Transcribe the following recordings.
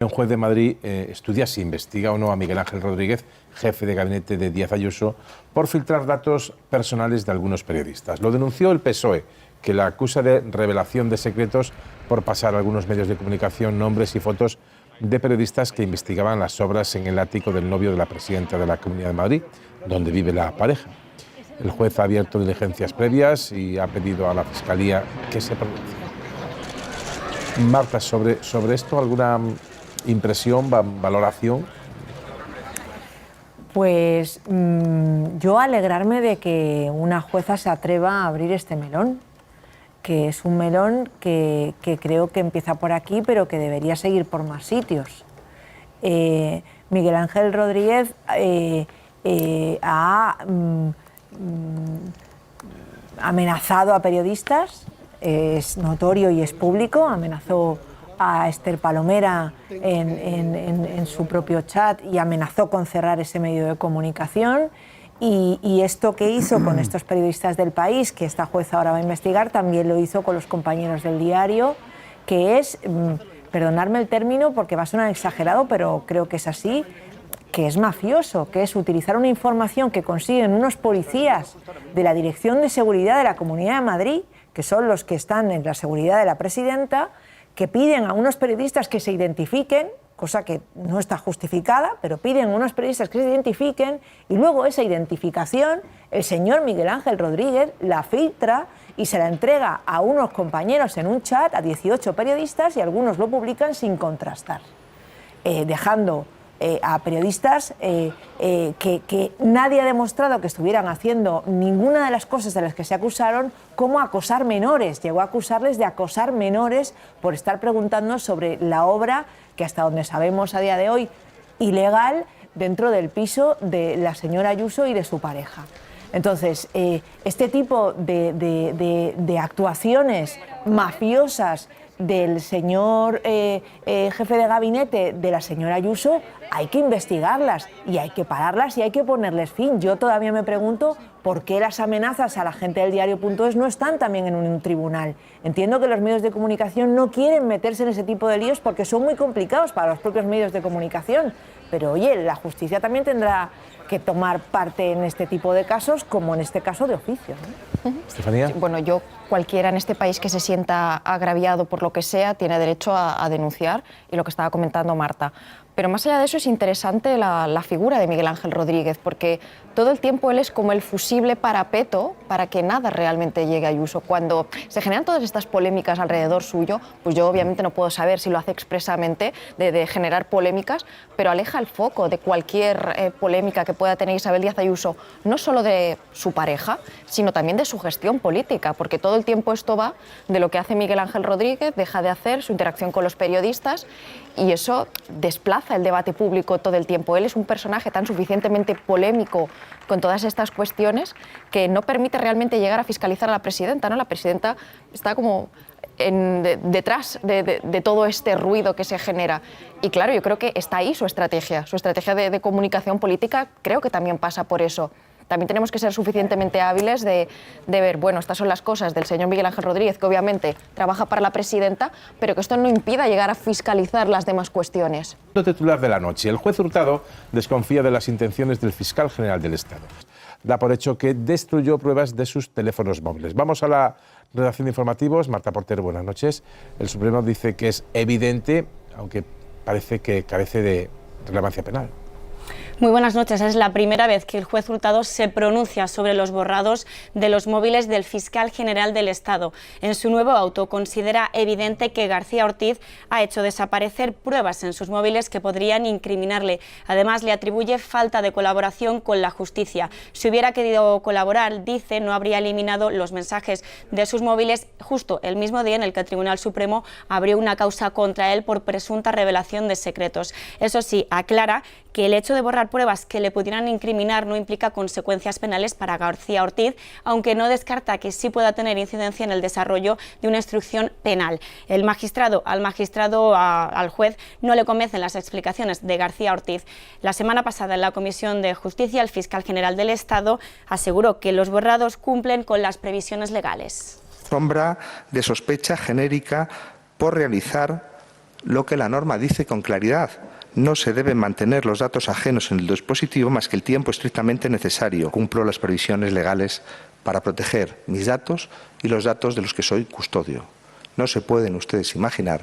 Un juez de Madrid estudia si investiga o no a Miguel Ángel Rodríguez, jefe de gabinete de Díaz Ayuso, por filtrar datos personales de algunos periodistas. Lo denunció el PSOE, que la acusa de revelación de secretos por pasar a algunos medios de comunicación nombres y fotos de periodistas que investigaban las obras en el ático del novio de la presidenta de la Comunidad de Madrid, donde vive la pareja. El juez ha abierto diligencias previas y ha pedido a la Fiscalía que se pronuncie. Marta, sobre esto, ¿alguna impresión, valoración? Pues yo alegrarme de que una jueza se atreva a abrir este melón, que es un melón que creo que empieza por aquí, pero que debería seguir por más sitios. Miguel Ángel Rodríguez ha amenazado a periodistas, es notorio y es público, amenazó a Esther Palomera en su propio chat y amenazó con cerrar ese medio de comunicación. Y esto que hizo con estos periodistas del País, que esta jueza ahora va a investigar, también lo hizo con los compañeros del Diario, que es, perdonadme el término porque va a sonar exagerado, pero creo que es así, que es mafioso, que es utilizar una información que consiguen unos policías de la Dirección de Seguridad de la Comunidad de Madrid, que son los que están en la seguridad de la presidenta, que piden a unos periodistas que se identifiquen, cosa que no está justificada, pero piden a unos periodistas que se identifiquen y luego esa identificación el señor Miguel Ángel Rodríguez la filtra y se la entrega a unos compañeros en un chat, a 18 periodistas, y algunos lo publican sin contrastar, dejando a periodistas que nadie ha demostrado que estuvieran haciendo ninguna de las cosas de las que se acusaron, como acosar menores. Llegó a acusarles de acosar menores por estar preguntando sobre la obra, que hasta donde sabemos a día de hoy, ilegal, dentro del piso de la señora Ayuso y de su pareja. Entonces, este tipo de actuaciones mafiosas del señor jefe de gabinete de la señora Ayuso hay que investigarlas y hay que pararlas y hay que ponerles fin. Yo todavía me pregunto por qué las amenazas a la gente del diario.es no están también en un tribunal. Entiendo que los medios de comunicación no quieren meterse en ese tipo de líos porque son muy complicados para los propios medios de comunicación, pero oye, la justicia también tendrá que tomar parte en este tipo de casos, como en este caso de oficio, ¿no? Estefanía. Bueno, cualquiera en este país que se sienta agraviado por lo que sea tiene derecho a denunciar, y lo que estaba comentando Marta. Pero más allá de eso es interesante la figura de Miguel Ángel Rodríguez, porque todo el tiempo él es como el fusible parapeto para que nada realmente llegue a Ayuso. Cuando se generan todas estas polémicas alrededor suyo, pues yo obviamente no puedo saber si lo hace expresamente de generar polémicas, pero aleja el foco de cualquier polémica que pueda tener Isabel Díaz Ayuso, no solo de su pareja, sino también de su gestión política, porque todo el tiempo esto va de lo que hace Miguel Ángel Rodríguez, deja de hacer, su interacción con los periodistas, y eso desplaza el debate público todo el tiempo. Él es un personaje tan suficientemente polémico con todas estas cuestiones que no permite realmente llegar a fiscalizar a la presidenta, ¿no? La presidenta está como detrás de todo este ruido que se genera. Y claro, yo creo que está ahí su estrategia de comunicación política, creo que también pasa por eso. También tenemos que ser suficientemente hábiles de ver, bueno, estas son las cosas del señor Miguel Ángel Rodríguez, que obviamente trabaja para la presidenta, pero que esto no impida llegar a fiscalizar las demás cuestiones. Titular de la noche. El juez Hurtado desconfía de las intenciones del fiscal general del Estado. Da por hecho que destruyó pruebas de sus teléfonos móviles. Vamos a la redacción de informativos. Marta Porter, buenas noches. El Supremo dice que es evidente, aunque parece que carece de relevancia penal. Muy buenas noches. Es la primera vez que el juez Hurtado se pronuncia sobre los borrados de los móviles del fiscal general del Estado. En su nuevo auto considera evidente que García Ortiz ha hecho desaparecer pruebas en sus móviles que podrían incriminarle. Además, le atribuye falta de colaboración con la justicia. Si hubiera querido colaborar, dice, no habría eliminado los mensajes de sus móviles justo el mismo día en el que el Tribunal Supremo abrió una causa contra él por presunta revelación de secretos. Eso sí, aclara que el hecho de borrar pruebas que le pudieran incriminar no implica consecuencias penales para García Ortiz, aunque no descarta que sí pueda tener incidencia en el desarrollo de una instrucción penal. Al juez no le convencen las explicaciones de García Ortiz. La semana pasada en la Comisión de Justicia, el fiscal general del Estado aseguró que los borrados cumplen con las previsiones legales. Sombra de sospecha genérica por realizar lo que la norma dice con claridad. No se deben mantener los datos ajenos en el dispositivo más que el tiempo estrictamente necesario. Cumplo las previsiones legales para proteger mis datos y los datos de los que soy custodio. No se pueden ustedes imaginar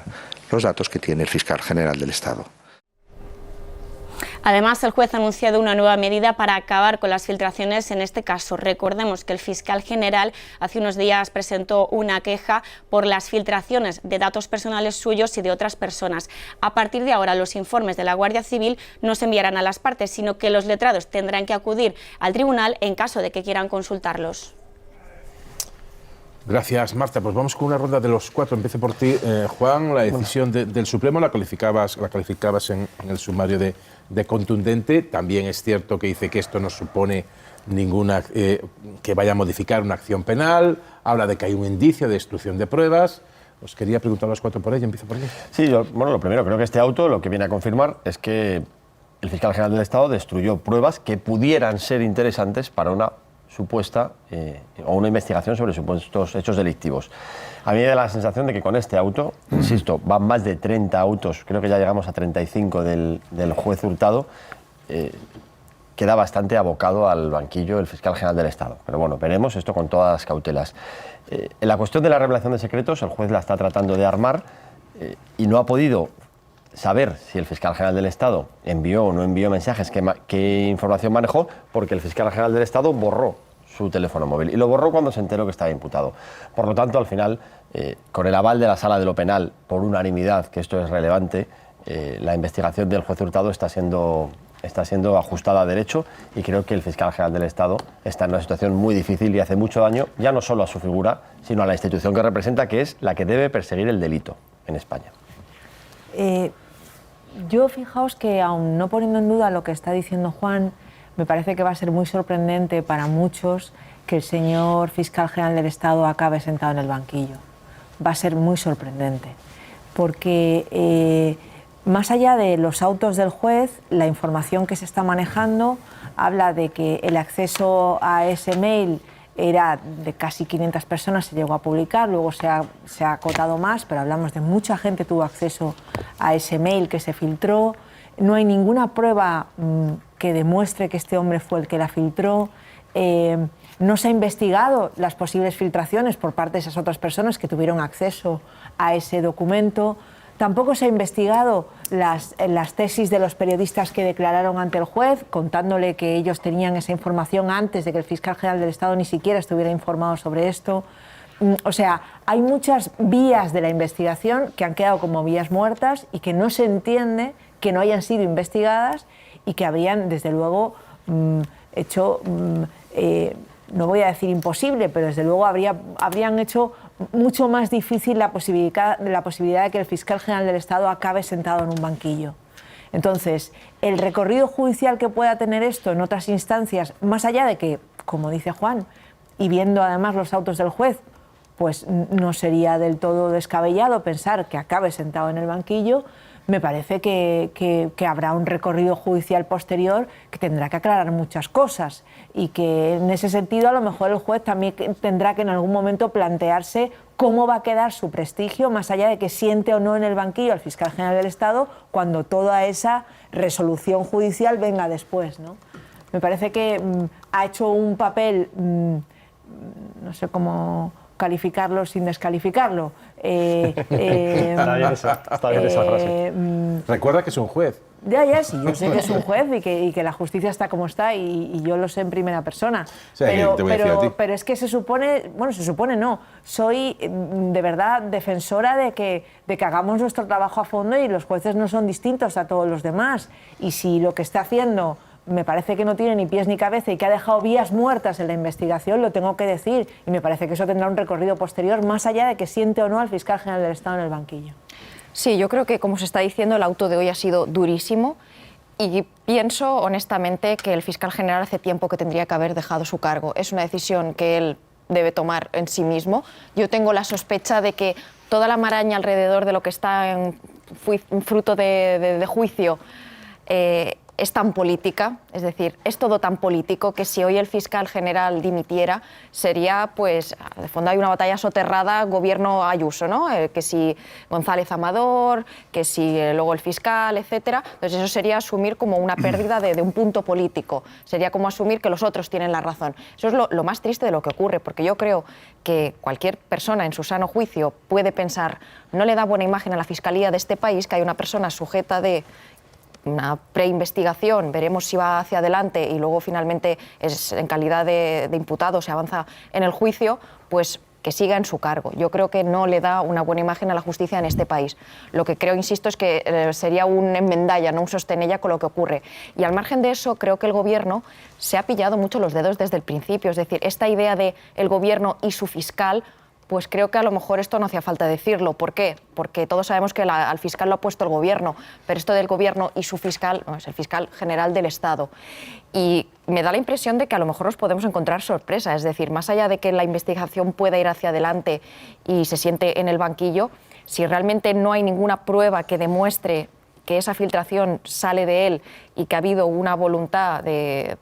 los datos que tiene el fiscal general del Estado. Además, el juez ha anunciado una nueva medida para acabar con las filtraciones en este caso. Recordemos que el fiscal general hace unos días presentó una queja por las filtraciones de datos personales suyos y de otras personas. A partir de ahora, los informes de la Guardia Civil no se enviarán a las partes, sino que los letrados tendrán que acudir al tribunal en caso de que quieran consultarlos. Gracias, Marta. Pues vamos con una ronda de los cuatro. Empiezo por ti, Juan. La decisión del Supremo la calificabas en el sumario de contundente. También es cierto que dice que esto no supone ninguna que vaya a modificar una acción penal. Habla de que hay un indicio de destrucción de pruebas. Os quería preguntar a los cuatro por ello. Empiezo por ti. Sí, bueno, lo primero, creo que este auto lo que viene a confirmar es que el fiscal general del Estado destruyó pruebas que pudieran ser interesantes para una supuesta o una investigación sobre supuestos hechos delictivos. A mí me da la sensación de que con este auto, insisto, van más de 30 autos, creo que ya llegamos a 35 del juez Hurtado, queda bastante abocado al banquillo el fiscal general del Estado. Pero bueno, veremos esto con todas las cautelas. En la cuestión de la revelación de secretos, el juez la está tratando de armar y no ha podido saber si el fiscal general del Estado envió o no envió mensajes, qué información manejó, porque el fiscal general del Estado borró su teléfono móvil y lo borró cuando se enteró que estaba imputado. Por lo tanto, al final, con el aval de la Sala de lo Penal, por unanimidad, que esto es relevante, la investigación del juez Hurtado está siendo ajustada a derecho y creo que el fiscal general del Estado está en una situación muy difícil y hace mucho daño, ya no solo a su figura, sino a la institución que representa, que es la que debe perseguir el delito en España. Yo fijaos que, aun no poniendo en duda lo que está diciendo Juan, me parece que va a ser muy sorprendente para muchos que el señor fiscal general del Estado acabe sentado en el banquillo. Va a ser muy sorprendente, porque más allá de los autos del juez, la información que se está manejando habla de que el acceso a ese mail era de casi 500 personas, se llegó a publicar, luego se ha acotado más, pero hablamos de mucha gente tuvo acceso a ese mail que se filtró. No hay ninguna prueba que demuestre que este hombre fue el que la filtró. No se ha investigado las posibles filtraciones por parte de esas otras personas que tuvieron acceso a ese documento. Tampoco se ha investigado las tesis de los periodistas que declararon ante el juez, contándole que ellos tenían esa información antes de que el fiscal general del Estado ni siquiera estuviera informado sobre esto. O sea, hay muchas vías de la investigación que han quedado como vías muertas y que no se entiende que no hayan sido investigadas y que habrían, desde luego, hecho, no voy a decir imposible, pero desde luego habrían hecho mucho más difícil la posibilidad de que el fiscal general del Estado acabe sentado en un banquillo. Entonces, el recorrido judicial que pueda tener esto en otras instancias, más allá de que, como dice Juan, y viendo además los autos del juez, pues no sería del todo descabellado pensar que acabe sentado en el banquillo, me parece que habrá un recorrido judicial posterior que tendrá que aclarar muchas cosas y que en ese sentido a lo mejor el juez también tendrá que en algún momento plantearse cómo va a quedar su prestigio más allá de que siente o no en el banquillo al fiscal general del Estado cuando toda esa resolución judicial venga después, ¿no? Me parece que ha hecho un papel, no sé cómo calificarlo sin descalificarlo. Está bien esa frase. Recuerda que es un juez. Ya, sí, yo sé que es un juez y que la justicia está como está y yo lo sé en primera persona. Sí, pero es que se supone, no, soy de verdad defensora de que hagamos nuestro trabajo a fondo y los jueces no son distintos a todos los demás. Y si lo que está haciendo me parece que no tiene ni pies ni cabeza y que ha dejado vías muertas en la investigación, lo tengo que decir, y me parece que eso tendrá un recorrido posterior más allá de que siente o no al fiscal general del Estado en el banquillo. Sí, yo creo que, como se está diciendo, el auto de hoy ha sido durísimo y pienso honestamente que el fiscal general hace tiempo que tendría que haber dejado su cargo. Es una decisión que él debe tomar en sí mismo. Yo tengo la sospecha de que toda la maraña alrededor de lo que está en fruto de juicio es tan política, es decir, es todo tan político que si hoy el fiscal general dimitiera sería, pues, de fondo hay una batalla soterrada gobierno Ayuso, ¿no? Que si González Amador, que si luego el fiscal, etcétera. Entonces eso sería asumir como una pérdida de un punto político, sería como asumir que los otros tienen la razón. Eso es lo más triste de lo que ocurre, porque yo creo que cualquier persona en su sano juicio puede pensar, no le da buena imagen a la Fiscalía de este país que hay una persona sujeta de una preinvestigación, veremos si va hacia adelante y luego finalmente en calidad de imputado se avanza en el juicio, pues que siga en su cargo. Yo creo que no le da una buena imagen a la justicia en este país. Lo que creo, insisto, es que sería un enmendalla, no un sostenella con lo que ocurre. Y al margen de eso, creo que el Gobierno se ha pillado mucho los dedos desde el principio. Es decir, esta idea de el Gobierno y su fiscal, pues creo que a lo mejor esto no hacía falta decirlo. ¿Por qué? Porque todos sabemos que al fiscal lo ha puesto el Gobierno, pero esto del Gobierno y su fiscal, no, es el fiscal general del Estado. Y me da la impresión de que a lo mejor nos podemos encontrar sorpresa, es decir, más allá de que la investigación pueda ir hacia adelante y se siente en el banquillo, si realmente no hay ninguna prueba que demuestre que esa filtración sale de él y que ha habido una voluntad de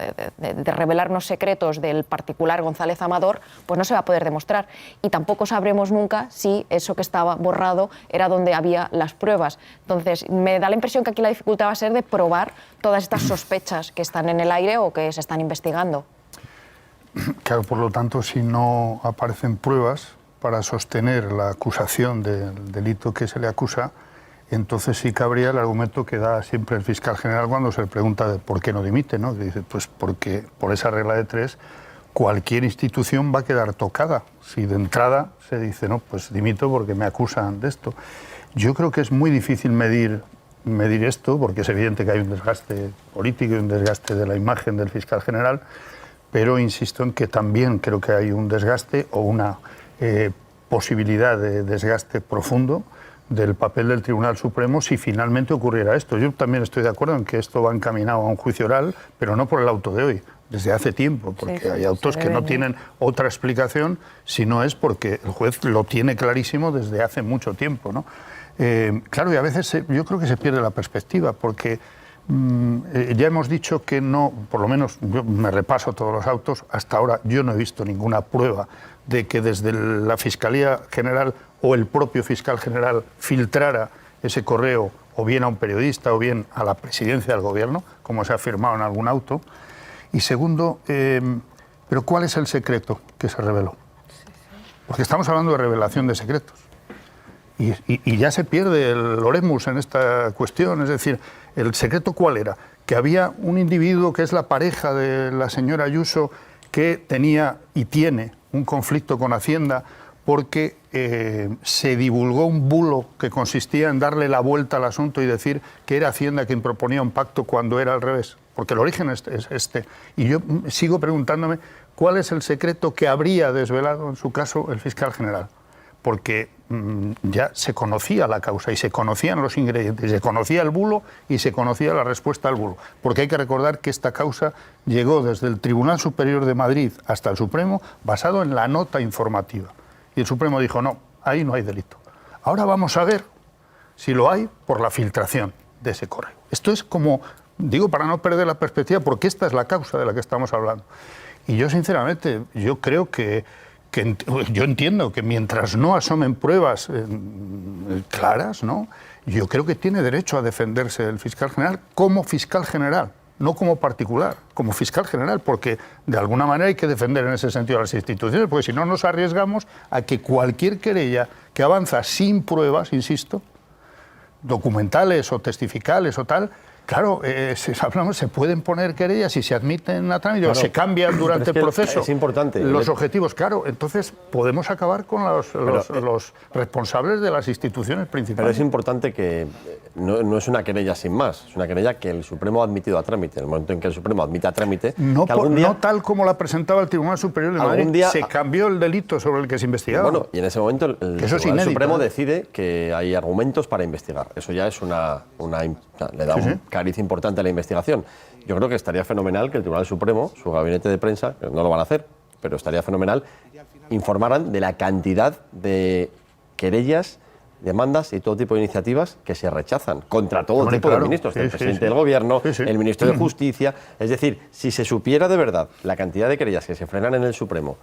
revelarnos secretos del particular González Amador, pues no se va a poder demostrar. Y tampoco sabremos nunca si eso que estaba borrado era donde había las pruebas. Entonces, me da la impresión que aquí la dificultad va a ser de probar todas estas sospechas que están en el aire o que se están investigando. Claro, por lo tanto, si no aparecen pruebas para sostener la acusación del delito que se le acusa, entonces sí cabría el argumento que da siempre el fiscal general cuando se le pregunta de por qué no dimite, ¿no? Dice, pues porque por esa regla de tres cualquier institución va a quedar tocada. Si de entrada se dice, no, pues dimito porque me acusan de esto. Yo creo que es muy difícil medir esto, porque es evidente que hay un desgaste político y un desgaste de la imagen del fiscal general, pero insisto en que también creo que hay un desgaste o una posibilidad de desgaste profundo del papel del Tribunal Supremo si finalmente ocurriera esto. Yo también estoy de acuerdo en que esto va encaminado a un juicio oral, pero no por el auto de hoy, desde hace tiempo, porque sí, hay autos que no tienen otra explicación si no es porque el juez lo tiene clarísimo desde hace mucho tiempo, ¿no? Claro, y a veces yo creo que se pierde la perspectiva, porque ya hemos dicho que no, por lo menos yo me repaso todos los autos, hasta ahora yo no he visto ninguna prueba de que desde la Fiscalía General o el propio fiscal general filtrara ese correo o bien a un periodista o bien a la presidencia del Gobierno, como se ha afirmado en algún auto. Y segundo, ¿pero cuál es el secreto que se reveló? Porque estamos hablando de revelación de secretos. Y ya se pierde el oremus en esta cuestión. Es decir, ¿el secreto cuál era? Que había un individuo que es la pareja de la señora Ayuso que tenía y tiene un conflicto con Hacienda porque se divulgó un bulo que consistía en darle la vuelta al asunto y decir que era Hacienda quien proponía un pacto cuando era al revés, porque el origen es este. Y yo sigo preguntándome cuál es el secreto que habría desvelado en su caso el fiscal general, porque ya se conocía la causa y se conocían los ingredientes, se conocía el bulo y se conocía la respuesta al bulo, porque hay que recordar que esta causa llegó desde el Tribunal Superior de Madrid hasta el Supremo basado en la nota informativa. Y el Supremo dijo, no, ahí no hay delito. Ahora vamos a ver si lo hay por la filtración de ese correo. Esto es como, digo, para no perder la perspectiva, porque esta es la causa de la que estamos hablando. Y yo, sinceramente, yo creo que yo entiendo que mientras no asomen pruebas claras, ¿no? Yo creo que tiene derecho a defenderse el fiscal general como fiscal general, no como particular, como fiscal general, porque de alguna manera hay que defender en ese sentido a las instituciones, porque si no nos arriesgamos a que cualquier querella que avanza sin pruebas, insisto, documentales o testificales o tal, claro, se pueden poner querellas y se admiten a trámite, claro, o se cambian durante el proceso. Es importante. Los objetivos, claro, entonces podemos acabar con los responsables de las instituciones principales. Pero es importante que no es una querella sin más, es una querella que el Supremo ha admitido a trámite. En el momento en que el Supremo admite a trámite... No tal como la presentaba el Tribunal Superior de Madrid, se cambió el delito sobre el que se investigaba. Bueno, y en ese momento el Tribunal Supremo decide que hay argumentos para investigar. Eso ya es le da un cariz importante a la investigación. Yo creo que estaría fenomenal que el Tribunal Supremo, su gabinete de prensa, que no lo van a hacer, pero estaría fenomenal, informaran de la cantidad de querellas, demandas y todo tipo de iniciativas que se rechazan contra todo Hombre, tipo claro, de ministros, el sí, presidente sí. del Gobierno, Sí, sí. el ministro de Justicia. Es decir, si se supiera de verdad la cantidad de querellas que se frenan en el Supremo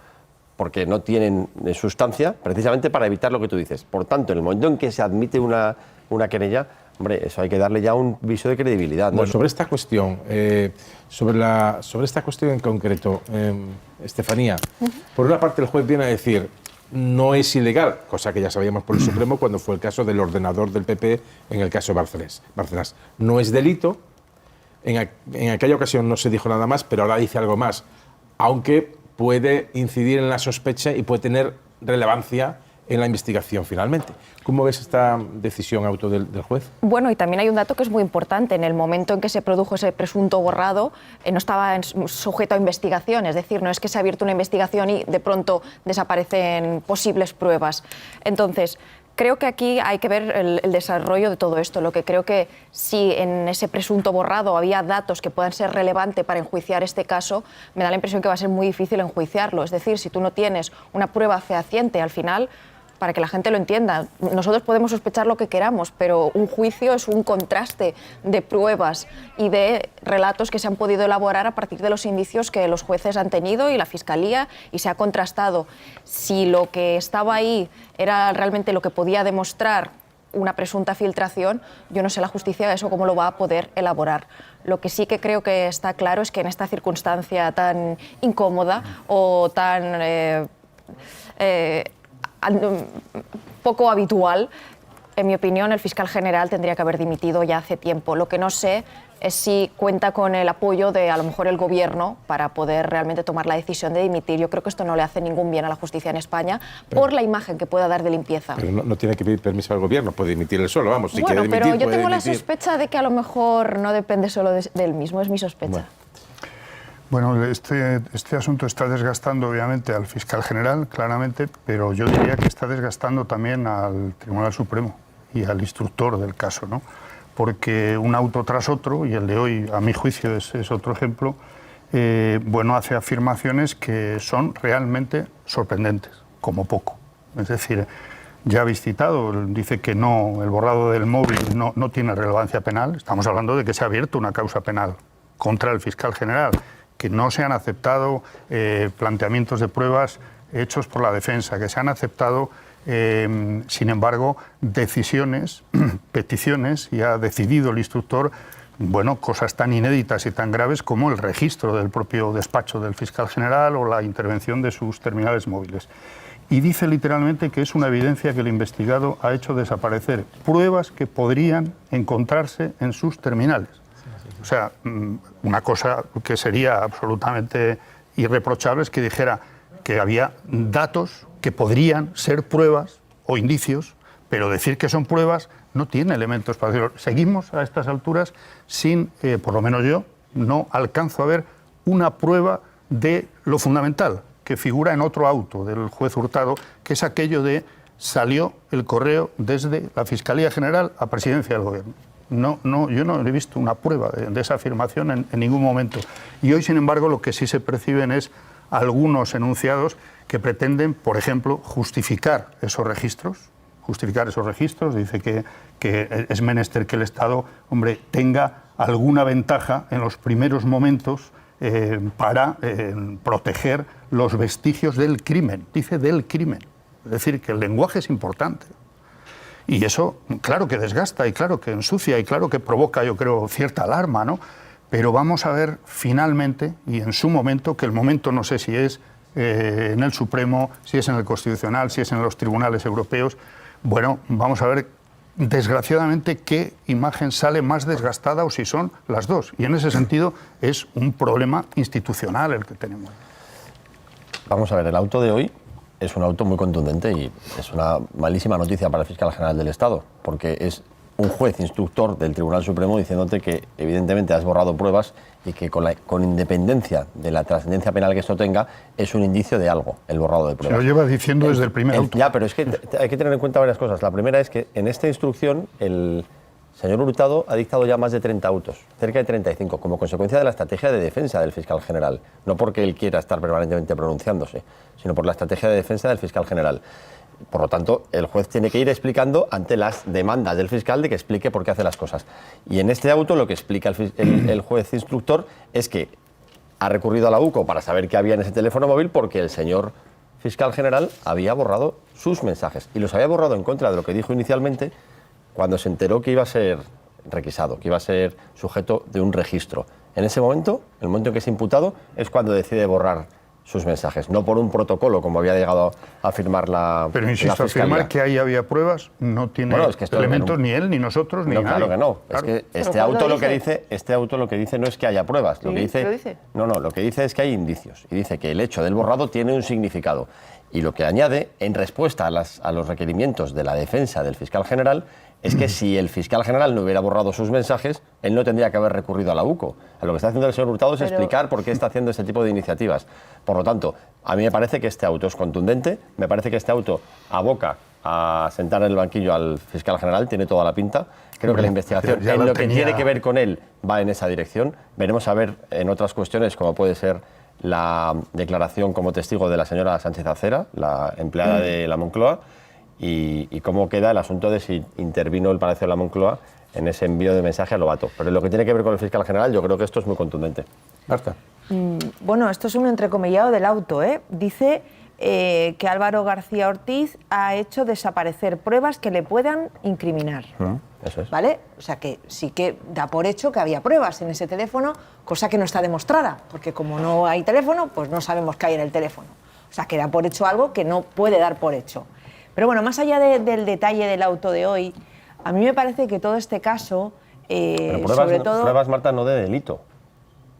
porque no tienen sustancia, precisamente para evitar lo que tú dices. Por tanto, en el momento en que se admite una querella, hombre, eso hay que darle ya un viso de credibilidad, ¿no? Bueno, sobre esta cuestión, sobre esta cuestión en concreto, Estefanía, por una parte el juez viene a decir no es ilegal, cosa que ya sabíamos por el Supremo cuando fue el caso del ordenador del PP en el caso Bárcenas. No es delito, en aquella ocasión no se dijo nada más, pero ahora dice algo más, aunque puede incidir en la sospecha y puede tener relevancia en la investigación finalmente. ¿Cómo ves esta decisión auto del juez? Bueno, y también hay un dato que es muy importante. En el momento en que se produjo ese presunto borrado, no estaba sujeto a investigación, es decir, no es que se ha abierto una investigación y de pronto desaparecen posibles pruebas. Entonces, creo que aquí hay que ver el desarrollo de todo esto. Lo que creo que si en ese presunto borrado había datos que puedan ser relevantes para enjuiciar este caso, me da la impresión que va a ser muy difícil enjuiciarlo. Es decir, si tú no tienes una prueba fehaciente al final, para que la gente lo entienda, nosotros podemos sospechar lo que queramos, pero un juicio es un contraste de pruebas y de relatos que se han podido elaborar a partir de los indicios que los jueces han tenido y la Fiscalía, y se ha contrastado. Si lo que estaba ahí era realmente lo que podía demostrar una presunta filtración, yo no sé la justicia eso cómo lo va a poder elaborar. Lo que sí que creo que está claro es que en esta circunstancia tan incómoda o tan poco habitual, en mi opinión, el fiscal general tendría que haber dimitido ya hace tiempo. Lo que no sé es si cuenta con el apoyo de, a lo mejor, el Gobierno para poder realmente tomar la decisión de dimitir. Yo creo que esto no le hace ningún bien a la justicia en España por la imagen que pueda dar de limpieza. Pero no tiene que pedir permiso al Gobierno, puede dimitir él solo, vamos. Si Bueno, quiere dimitir, pero yo puede tengo la dimitir. sospecha de que a lo mejor no depende solo de él mismo, es mi sospecha. Bueno, este asunto está desgastando obviamente al fiscal general, claramente, pero yo diría que está desgastando también al Tribunal Supremo y al instructor del caso, ¿no? Porque un auto tras otro, y el de hoy, a mi juicio, es otro ejemplo, bueno, hace afirmaciones que son realmente sorprendentes, como poco. Es decir, ya habéis citado, dice que no, el borrado del móvil no tiene relevancia penal. Estamos hablando de que se ha abierto una causa penal contra el fiscal general, que no se han aceptado planteamientos de pruebas hechos por la defensa, que se han aceptado, sin embargo, decisiones, peticiones, y ha decidido el instructor, bueno, cosas tan inéditas y tan graves como el registro del propio despacho del fiscal general o la intervención de sus terminales móviles. Y dice literalmente que es una evidencia que el investigado ha hecho desaparecer pruebas que podrían encontrarse en sus terminales. O sea, una cosa que sería absolutamente irreprochable es que dijera que había datos que podrían ser pruebas o indicios, pero decir que son pruebas no tiene elementos para decirlo. Seguimos a estas alturas sin, por lo menos yo, no alcanzo a ver una prueba de lo fundamental que figura en otro auto del juez Hurtado, que es aquello de salió el correo desde la Fiscalía General a Presidencia del Gobierno. No, yo no he visto una prueba de esa afirmación en ningún momento. Y hoy, sin embargo, lo que sí se perciben es algunos enunciados que pretenden, por ejemplo, justificar esos registros. Dice que es menester que el Estado, hombre, tenga alguna ventaja en los primeros momentos para proteger los vestigios del crimen. Dice del crimen. Es decir, que el lenguaje es importante. Y eso, claro que desgasta, y claro que ensucia, y claro que provoca, yo creo, cierta alarma, ¿no? Pero vamos a ver finalmente, y en su momento, que el momento no sé si es en el Supremo, si es en el Constitucional, si es en los tribunales europeos, bueno, vamos a ver desgraciadamente qué imagen sale más desgastada o si son las dos. Y en ese sentido es un problema institucional el que tenemos. Vamos a ver, el auto de hoy es un auto muy contundente y es una malísima noticia para el fiscal general del Estado, porque es un juez instructor del Tribunal Supremo diciéndote que evidentemente has borrado pruebas y que con independencia de la trascendencia penal que esto tenga, es un indicio de algo, el borrado de pruebas. Se lo lleva diciendo desde el primer auto. Ya, pero es que hay que tener en cuenta varias cosas. La primera es que en esta instrucción el señor Hurtado ha dictado ya más de 30 autos, cerca de 35, como consecuencia de la estrategia de defensa del fiscal general. No porque él quiera estar permanentemente pronunciándose, sino por la estrategia de defensa del fiscal general. Por lo tanto, el juez tiene que ir explicando ante las demandas del fiscal de que explique por qué hace las cosas. Y en este auto lo que explica el juez instructor es que ha recurrido a la UCO para saber qué había en ese teléfono móvil porque el señor fiscal general había borrado sus mensajes. Y los había borrado en contra de lo que dijo inicialmente cuando se enteró que iba a ser requisado, que iba a ser sujeto de un registro. En ese momento, el momento en que es imputado, es cuando decide borrar sus mensajes, no por un protocolo, como había llegado a afirmar la Pero insisto, la Fiscalía. afirmar que ahí había pruebas no tiene Bueno, es que esto elementos no, ni él, ni nosotros, ni no, nadie. claro que no. Claro. Es que este Pero auto, ¿cuándo lo que dice? dice, este auto lo que dice no es que haya pruebas, lo Sí, que dice, lo dice. no, lo que dice es que hay indicios y dice que el hecho del borrado tiene un significado. Y lo que añade, en respuesta a los requerimientos de la defensa del fiscal general, es que si el fiscal general no hubiera borrado sus mensajes, él no tendría que haber recurrido a la UCO. Lo que está haciendo el señor Hurtado es explicar por qué está haciendo este tipo de iniciativas. Por lo tanto, a mí me parece que este auto es contundente, me parece que este auto aboca a sentar en el banquillo al fiscal general, tiene toda la pinta. Creo que la investigación, ya en lo lo que tenía. tiene que ver con él, va en esa dirección. Veremos a ver en otras cuestiones, como puede ser la declaración como testigo de la señora Sánchez Acera, la empleada de la Moncloa, y cómo queda el asunto de si intervino el Palacio de la Moncloa en ese envío de mensaje a Lobato. Pero en lo que tiene que ver con el fiscal general, yo creo que esto es muy contundente. Marta. Bueno, esto es un entrecomillado del auto, ¿eh? Dice que Álvaro García Ortiz ha hecho desaparecer pruebas que le puedan incriminar. Eso es. ¿Vale? O sea que sí que da por hecho que había pruebas en ese teléfono, cosa que no está demostrada, porque como no hay teléfono, pues no sabemos qué hay en el teléfono. O sea que da por hecho algo que no puede dar por hecho. Pero bueno, más allá del detalle del auto de hoy, a mí me parece que todo este caso, Pero pruebas, sobre todo... pruebas, Marta, no de delito.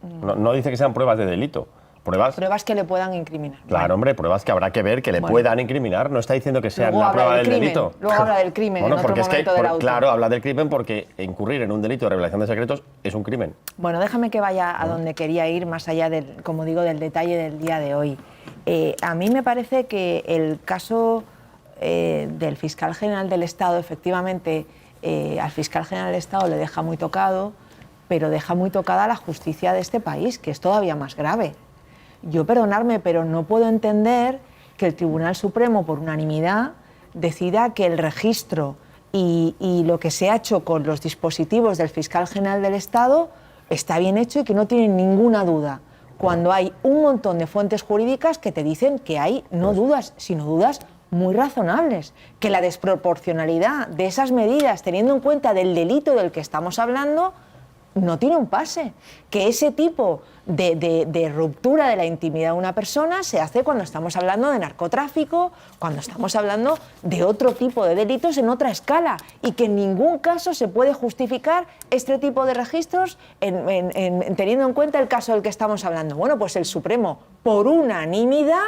No dice que sean pruebas de delito. Pruebas que le puedan incriminar. Claro, hombre, pruebas que habrá que ver, que le puedan incriminar. No está diciendo que sean Luego una habla prueba del del crimen, delito. luego habla del crimen en otro porque momento del auto. Claro, habla del crimen porque incurrir en un delito de revelación de secretos es un crimen. Bueno, déjame que vaya a donde quería ir, más allá del, como digo, del detalle del día de hoy. A mí me parece que el caso del fiscal general del Estado, efectivamente, al fiscal general del Estado le deja muy tocado, pero deja muy tocada la justicia de este país, que es todavía más grave. Yo, perdonadme, pero no puedo entender que el Tribunal Supremo, por unanimidad, decida que el registro y lo que se ha hecho con los dispositivos del fiscal general del Estado está bien hecho y que no tienen ninguna duda, cuando hay un montón de fuentes jurídicas que te dicen que hay no dudas, sino dudas muy razonables, que la desproporcionalidad de esas medidas, teniendo en cuenta del delito del que estamos hablando, no tiene un pase, que ese tipo de ruptura de la intimidad de una persona se hace cuando estamos hablando de narcotráfico, cuando estamos hablando de otro tipo de delitos en otra escala, y que en ningún caso se puede justificar este tipo de registros teniendo en cuenta el caso del que estamos hablando. Bueno, pues el Supremo, por unanimidad,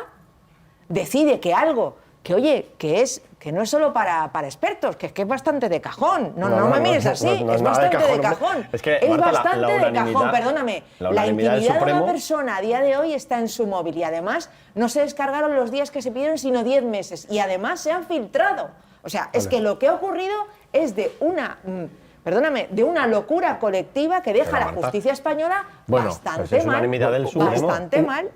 decide que algo que, oye, que no es solo para expertos, que es bastante de cajón. No me mires así, es bastante de cajón. Es que, es Marta, bastante de cajón, perdóname. La intimidad de una persona a día de hoy está en su móvil y además no se descargaron los días que se pidieron, sino 10 meses. Y además se han filtrado. O sea, es que lo que ha ocurrido es de una... de una locura colectiva que deja a la justicia española bastante mal. Del Supremo. Bastante mal.